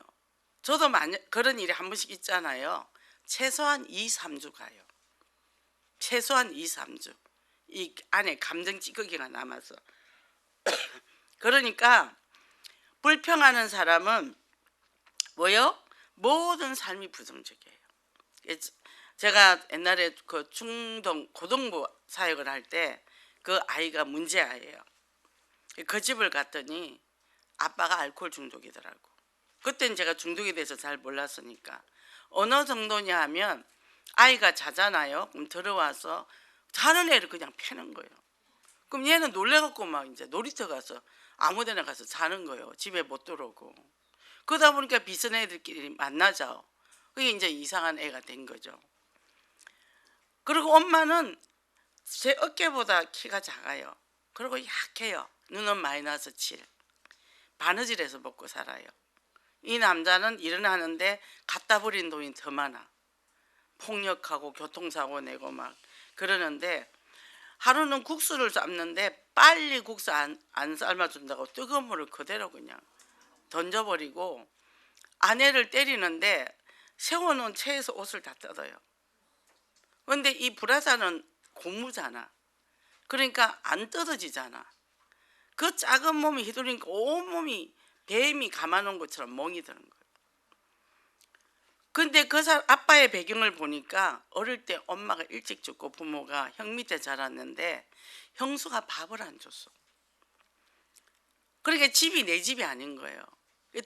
저도 그런 일이 한 번씩 있잖아요. 최소한 2, 3주 가요. 최소한 2, 3주. 이 안에 감정 찌꺼기가 남아서. 그러니까 불평하는 사람은 뭐요? 모든 삶이 부정적이에요. 제가 옛날에 그 중동 고등부 사역을 할 때 그 아이가 문제아예요. 그 집을 갔더니 아빠가 알코올 중독이더라고. 그때는 제가 중독에 대해서 잘 몰랐으니까. 어느 정도냐 하면 아이가 자잖아요. 그럼 들어와서 자는 애를 그냥 패는 거예요. 그럼 얘는 놀래갖고 막 이제 놀이터 가서 아무데나 가서 자는 거예요. 집에 못 들어오고. 그러다 보니까 비슷한 애들끼리 만나죠. 그게 이제 이상한 애가 된 거죠. 그리고 엄마는 제 어깨보다 키가 작아요. 그리고 약해요. 눈은 마이너스 7. 바느질해서 먹고 살아요. 이 남자는 일은 하는데 갖다 버린 돈이 더 많아. 폭력하고 교통사고 내고 막 그러는데 하루는 국수를 삶는데 빨리 국수 안 삶아준다고 뜨거운 물을 그대로 그냥 던져버리고 아내를 때리는데 세워놓은 채에서 옷을 다 뜯어요. 그런데 이 브라자는 고무잖아. 그러니까 안 뜯어지잖아. 그 작은 몸이 휘두르니까 온몸이 뱀이 감아놓은 것처럼 멍이 드는 거예요. 근데 그 아빠의 배경을 보니까 어릴 때 엄마가 일찍 죽고 부모가 형 밑에 자랐는데 형수가 밥을 안 줬어. 그러니까 집이 내 집이 아닌 거예요.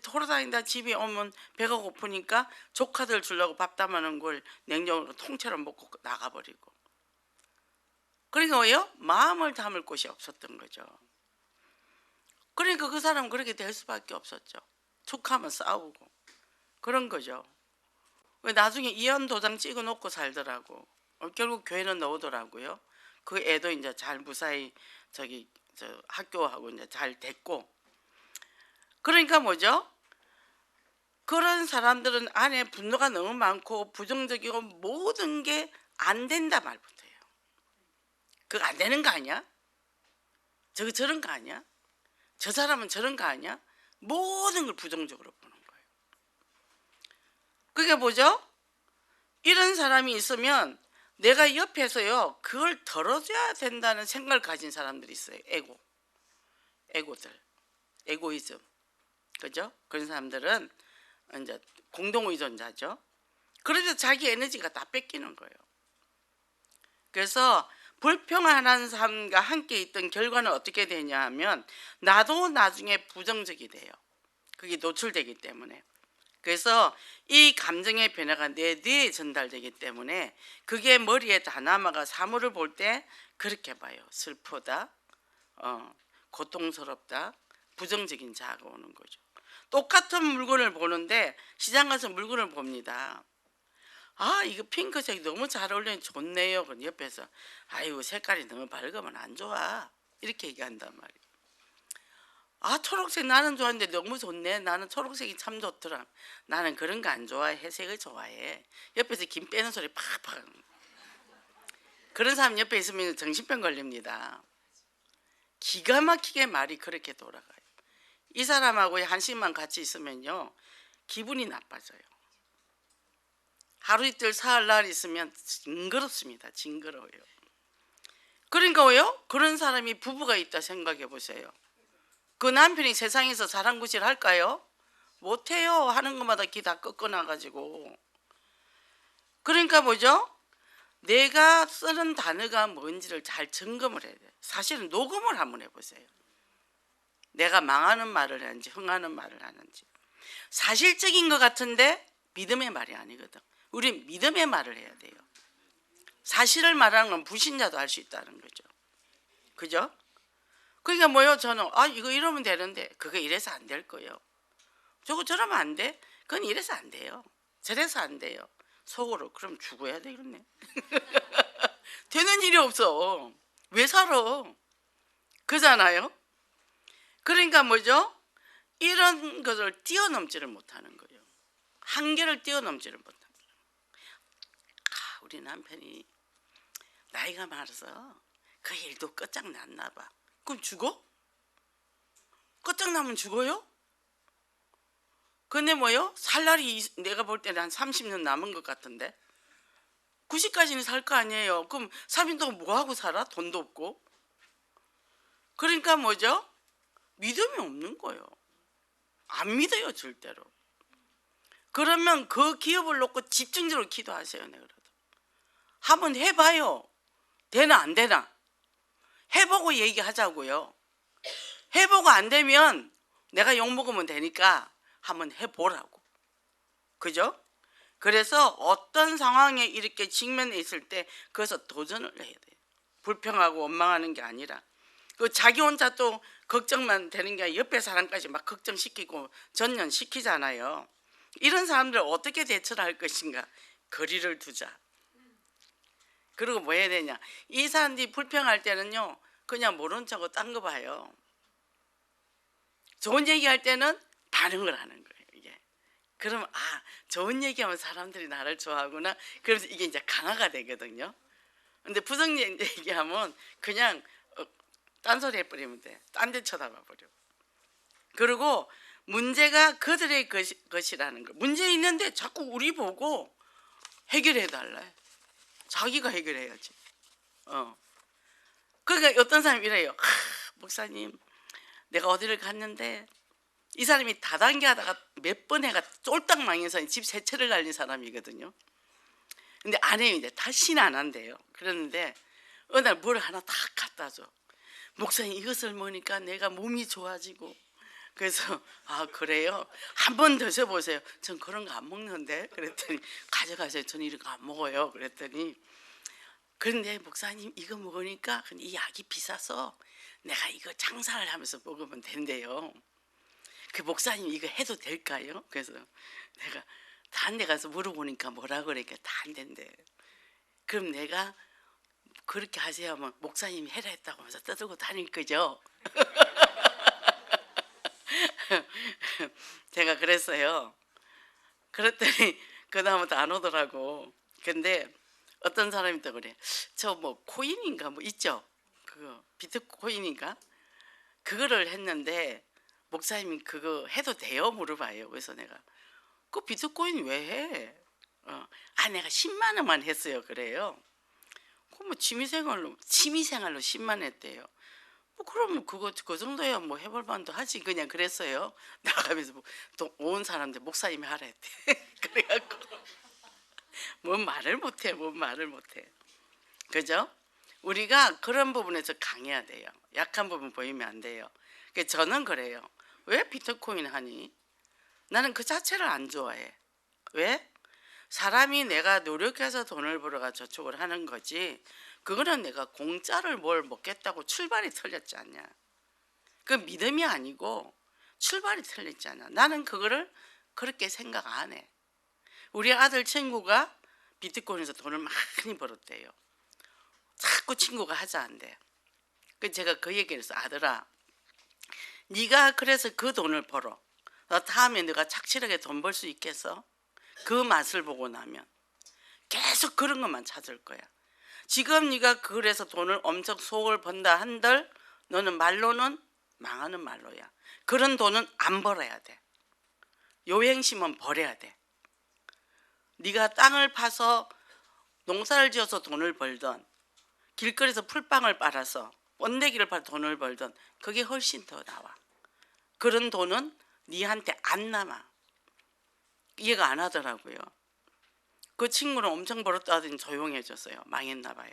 돌아다니다 집에 오면 배가 고프니까 조카들 주려고 밥 담아놓은 걸 냉장고로 통째로 먹고 나가버리고. 그러니까 왜요? 마음을 담을 곳이 없었던 거죠. 그러니까 그 사람은 그렇게 될 수밖에 없었죠. 툭하면 싸우고 그런 거죠. 나중에 이혼 도장 찍어놓고 살더라고. 결국 교회는 넣으더라고요. 그 애도 이제 잘 무사히 학교하고 이제 잘 됐고. 그러니까 뭐죠? 그런 사람들은 안에 분노가 너무 많고 부정적이고 모든 게 안 된다 말부터 해요. 그거 안 되는 거 아니야? 저거 저런 거 아니야? 저 사람은 저런 거 아니야? 모든 걸 부정적으로 보는 거예요. 그게 뭐죠? 이런 사람이 있으면 내가 옆에서요 그걸 덜어줘야 된다는 생각을 가진 사람들이 있어요. 에고들, 에고이즘, 그죠? 그런 사람들은 이제 공동의존자죠. 그래서 자기 에너지가 다 뺏기는 거예요. 그래서 불평안한 삶과 함께 있던 결과는 어떻게 되냐 하면 나도 나중에 부정적이 돼요. 그게 노출되기 때문에. 그래서 이 감정의 변화가 내 뇌에 전달되기 때문에 그게 머리에 다 남아가 사물을 볼 때 그렇게 봐요. 슬프다, 고통스럽다, 부정적인 자아가 오는 거죠. 똑같은 물건을 보는데 시장 가서 물건을 봅니다. 아, 이거 핑크색이 너무 잘 어울리니 좋네요. 그럼 옆에서 아이고 색깔이 너무 밝으면 안 좋아 이렇게 얘기한단 말이에요. 아, 초록색 나는 좋아하는데 너무 좋네. 나는 초록색이 참 좋더라. 나는 그런 거 안 좋아해. 회색을 좋아해. 옆에서 김 빼는 소리 팍팍. 그런 사람 옆에 있으면 정신병 걸립니다. 기가 막히게 말이 그렇게 돌아가요. 이 사람하고 한시만 같이 있으면요 기분이 나빠져요. 하루 이틀 사흘 날 있으면 징그럽습니다. 징그러워요. 그러니까 왜요? 그런 사람이 부부가 있다 생각해 보세요. 그 남편이 세상에서 자랑구실 할까요? 못해요. 하는 것마다 귀 다 꺾어놔가지고. 그러니까 뭐죠? 내가 쓰는 단어가 뭔지를 잘 점검을 해야 돼요. 사실은 녹음을 한번 해보세요. 내가 망하는 말을 하는지 흥하는 말을 하는지. 사실적인 것 같은데 믿음의 말이 아니거든. 우린 믿음의 말을 해야 돼요. 사실을 말하는 건 불신자도 할 수 있다는 거죠. 그죠? 그러니까 뭐요? 저는 이거 이러면 되는데 그거 이래서 안 될 거예요. 저거 저러면 안 돼? 그건 이래서 안 돼요. 저래서 안 돼요. 속으로 그럼 죽어야 되겠네. 되는 일이 없어. 왜 살아? 그잖아요. 그러니까 뭐죠? 이런 것을 뛰어넘지를 못하는 거예요. 한계를 뛰어넘지를 못하는 거예요. 우리 남편이 나이가 많아서 그 일도 끝장났나 봐. 그럼 죽어? 끝장나면 죽어요? 근데 뭐요? 살 날이 내가 볼 때는 한 30년 남은 것 같은데 90까지는 살 거 아니에요. 그럼 30년 동안 뭐하고 살아? 돈도 없고. 그러니까 뭐죠? 믿음이 없는 거예요. 안 믿어요 절대로. 그러면 그 기업을 놓고 집중적으로 기도하세요. 내가 그래도 한번 해봐요. 되나 안 되나 해보고 얘기하자고요. 해보고 안 되면 내가 욕먹으면 되니까 한번 해보라고. 그죠? 그래서 어떤 상황에 이렇게 직면해 있을 때 그것을 도전을 해야 돼요. 불평하고 원망하는 게 아니라 그 자기 혼자 또 걱정만 되는 게 아니라 옆에 사람까지 막 걱정시키고 전염시키잖아요. 이런 사람들을 어떻게 대처를 할 것인가. 거리를 두자. 그리고 뭐 해야 되냐. 이 사람들이 불평할 때는요 그냥 모른 척하고 딴 거 봐요. 좋은 얘기할 때는 반응을 하는 거예요. 이게. 그러면 좋은 얘기하면 사람들이 나를 좋아하구나. 그래서 이게 이제 강화가 되거든요. 근데 부정적인 얘기하면 그냥 딴소리 해버리면 돼. 딴 데 쳐다봐 버려. 그리고 문제가 그들의 것이라는 거. 문제 있는데 자꾸 우리 보고 해결해 달래. 자기가 해결해야지. 그러니까 어떤 사람이 이래요. 목사님, 내가 어디를 갔는데 이 사람이 다단계 하다가 몇 번 해가 쫄딱 망해서 집 세 채를 날린 사람이거든요. 근데 아내는 이제 다시는 안 한대요. 그러는데 어느 날 뭘 하나 딱 갖다 줘. 목사님, 이것을 먹으니까 내가 몸이 좋아지고. 그래서 아, 그래요? 한번 드셔보세요. 전 그런 거 안 먹는데. 그랬더니 가져가세요. 저는 이런 거 안 먹어요. 그랬더니 그런데 목사님, 이거 먹으니까 이 약이 비싸서 내가 이거 장사를 하면서 먹으면 된대요. 그 목사님, 이거 해도 될까요? 그래서 내가 다른 데 가서 물어보니까 뭐라 그러니까 다 안 된대. 그럼 내가 그렇게 하세요 하면 목사님이 해라 했다고 하면서 떠들고 다닐 거죠. 제가 그랬어요. 그랬더니 그 다음부터 안 오더라고. 근데 어떤 사람이 또 그래. 저 뭐 코인인가 뭐 있죠. 그거 비트코인인가? 그거를 했는데 목사님이 그거 해도 돼요? 물어봐요. 그래서 내가 그 비트코인 왜 해? 내가 10만 원만 했어요. 그래요. 그 뭐 취미생활로 10만 했대요. 뭐 그러면 그거 그 정도야 뭐 해볼 만도 하지. 그냥 그랬어요. 나가면서 또 온 사람들 목사님이 하라 했대. 그래갖고 뭔 말을 못해. 그죠? 우리가 그런 부분에서 강해야 돼요. 약한 부분 보이면 안 돼요. 그래서 저는 그래요. 왜 비트코인 하니? 나는 그 자체를 안 좋아해. 왜? 사람이 내가 노력해서 돈을 벌어가 저축을 하는 거지, 그거는 내가 공짜를 뭘 먹겠다고 출발이 틀렸지 않냐. 그 믿음이 아니고 출발이 틀렸잖아. 나는 그거를 그렇게 생각 안 해. 우리 아들 친구가 비트코인에서 돈을 많이 벌었대요. 자꾸 친구가 하자 한대. 그 제가 그 얘기를 해서, 아들아, 네가 그래서 그 돈을 벌어. 다음에 네가 착실하게 돈 벌 수 있겠어? 그 맛을 보고 나면 계속 그런 것만 찾을 거야. 지금 네가 그래서 돈을 엄청 속을 번다 한들 너는 말로는 망하는 말로야. 그런 돈은 안 벌어야 돼. 요행심은 버려야 돼. 네가 땅을 파서 농사를 지어서 돈을 벌던, 길거리에서 풀빵을 빨아서 번데기를 팔아 돈을 벌던, 그게 훨씬 더 나와. 그런 돈은 네한테 안 남아. 이해가 안 하더라고요. 그 친구는 엄청 벌었다 하더니 조용해졌어요. 망했나 봐요.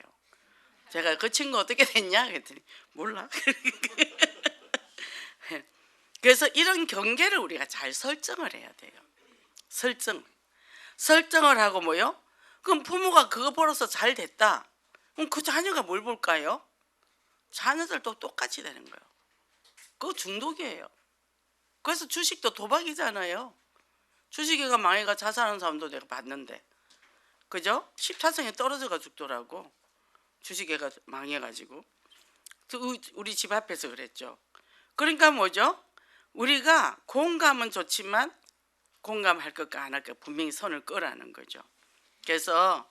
제가 그 친구 어떻게 됐냐 그랬더니 몰라. 그래서 이런 경계를 우리가 잘 설정을 해야 돼요. 설정을 하고 뭐요? 그럼 부모가 그거 벌어서 잘 됐다. 그럼 그 자녀가 뭘 볼까요? 자녀들도 똑같이 되는 거예요. 그거 중독이에요. 그래서 주식도 도박이잖아요. 주식회가 망해가 자살하는 사람도 내가 봤는데, 그죠? 10차선에 떨어져가 죽더라고. 주식회가 망해가지고. 우리 집 앞에서 그랬죠. 그러니까 뭐죠? 우리가 공감은 좋지만 공감할 것과 안 할 것 분명히 선을 끄라는 거죠. 그래서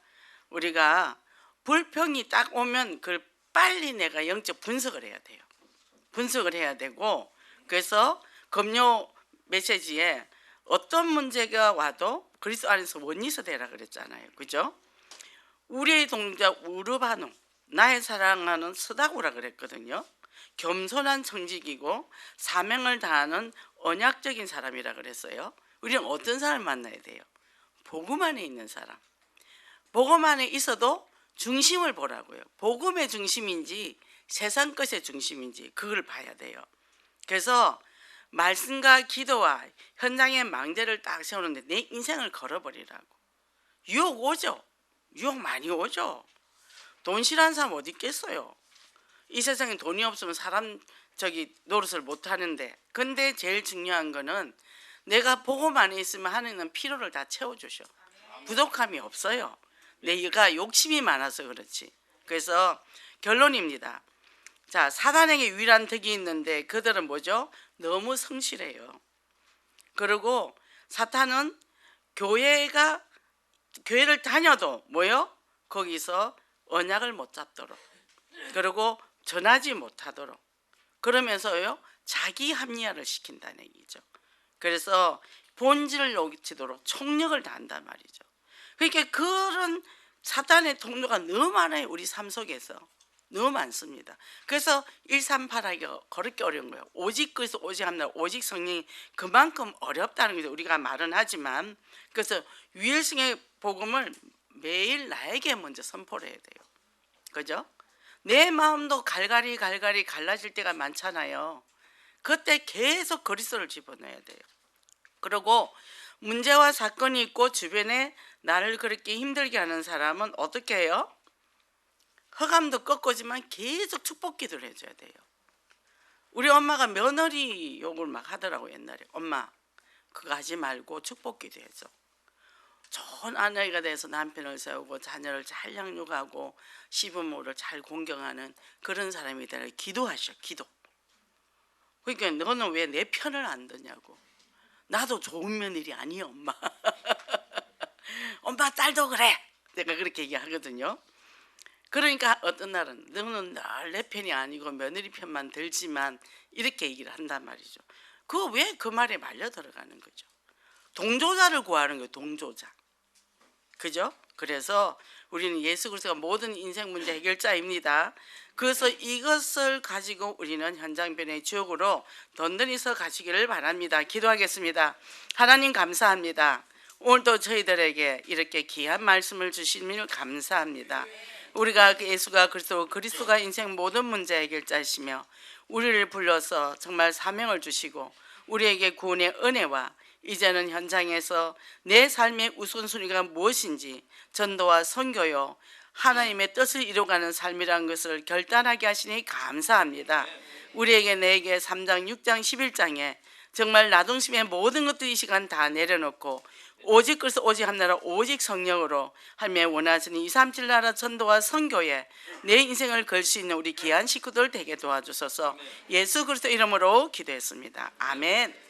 우리가 불평이 딱 오면 그걸 빨리 내가 영적 분석을 해야 돼요. 분석을 해야 되고, 그래서 금요 메시지에 어떤 문제가 와도 그리스도 안에서 원리서 되라 그랬잖아요. 그죠? 우리의 동자 우르바누, 나의 사랑하는 스다고라 그랬거든요. 겸손한 청직이고 사명을 다하는 언약적인 사람이라 그랬어요. 우리는 어떤 사람을 만나야 돼요? 복음 안에 있는 사람. 복음 안에 있어도 중심을 보라고요. 복음의 중심인지 세상 것의 중심인지 그걸 봐야 돼요. 그래서 말씀과 기도와 현장의 망대를 딱 세우는데 내 인생을 걸어버리라고. 유혹 오죠. 유혹 많이 오죠. 돈 싫어하는 사람 어디 있겠어요. 이 세상에 돈이 없으면 사람 노릇을 못 하는데, 근데 제일 중요한 거는 내가 복음 안에 있으면 하나님은 필요를 다 채워주셔. 부족함이 없어요. 내가 욕심이 많아서 그렇지. 그래서 결론입니다. 자, 사단에게 유일한 덕이 있는데 그들은 뭐죠? 너무 성실해요. 그리고 사탄은 교회를 다녀도 뭐요? 거기서 언약을 못 잡도록, 그리고 전하지 못하도록, 그러면서요 자기 합리화를 시킨다는 얘기죠. 그래서 본질을 놓치도록 총력을 다한단 말이죠. 그러니까 그런 사탄의 통로가 너무 많아요. 우리 삶 속에서 너무 많습니다. 그래서 138하기가 그렇게 어려운 거예요. 오직 그리스도 오직 합니다. 오직 성령이 그만큼 어렵다는 거죠. 우리가 말은 하지만. 그래서 유일성의 복음을 매일 나에게 먼저 선포를 해야 돼요. 그죠? 내 마음도 갈갈이 갈라질 때가 많잖아요. 그때 계속 그리스도를 집어넣어야 돼요. 그리고 문제와 사건이 있고 주변에 나를 그렇게 힘들게 하는 사람은 어떻게 해요? 허감도 꺾어지만 계속 축복 기도를 해줘야 돼요. 우리 엄마가 며느리 욕을 막 하더라고. 옛날에 엄마 그거 하지 말고 축복 기도해줘. 좋은 아내가 돼서 남편을 세우고 자녀를 잘 양육하고 시부모를 잘 공경하는 그런 사람이 되라. 기도하셔. 기도. 그러니까 너는 왜 내 편을 안 드냐고. 나도 좋은 며느리 아니야 엄마. 엄마 딸도 그래. 내가 그렇게 얘기하거든요. 그러니까 어떤 날은 너는 늘 내 편이 아니고 며느리 편만 들지만 이렇게 얘기를 한단 말이죠. 그 왜 그 말에 말려 들어가는 거죠. 동조자를 구하는 거예요. 동조자. 그죠? 그래서 우리는 예수 그리스도가 모든 인생 문제 해결자입니다. 그래서 이것을 가지고 우리는 현장변의 주역으로 든든히 서 가시기를 바랍니다. 기도하겠습니다. 하나님 감사합니다. 오늘도 저희들에게 이렇게 귀한 말씀을 주시면 감사합니다. 우리가 예수가 그리스도가 인생 모든 문제 해결자이시며 우리를 불러서 정말 사명을 주시고 우리에게 구원의 은혜와 이제는 현장에서 내 삶의 우선순위가 무엇인지 전도와 선교요 하나님의 뜻을 이루어가는 삶이라는 것을 결단하게 하시니 감사합니다. 우리에게 내게 3장 6장 11장에 정말 나동심의 모든 것들 이 시간 다 내려놓고 오직 그리스도 오직 한 나라 오직 성령으로 할매 원하시는 237 나라 전도와 선교에 내 인생을 걸 수 있는 우리 귀한 식구들 되게 도와주소서. 예수 그리스도 이름으로 기도했습니다. 아멘.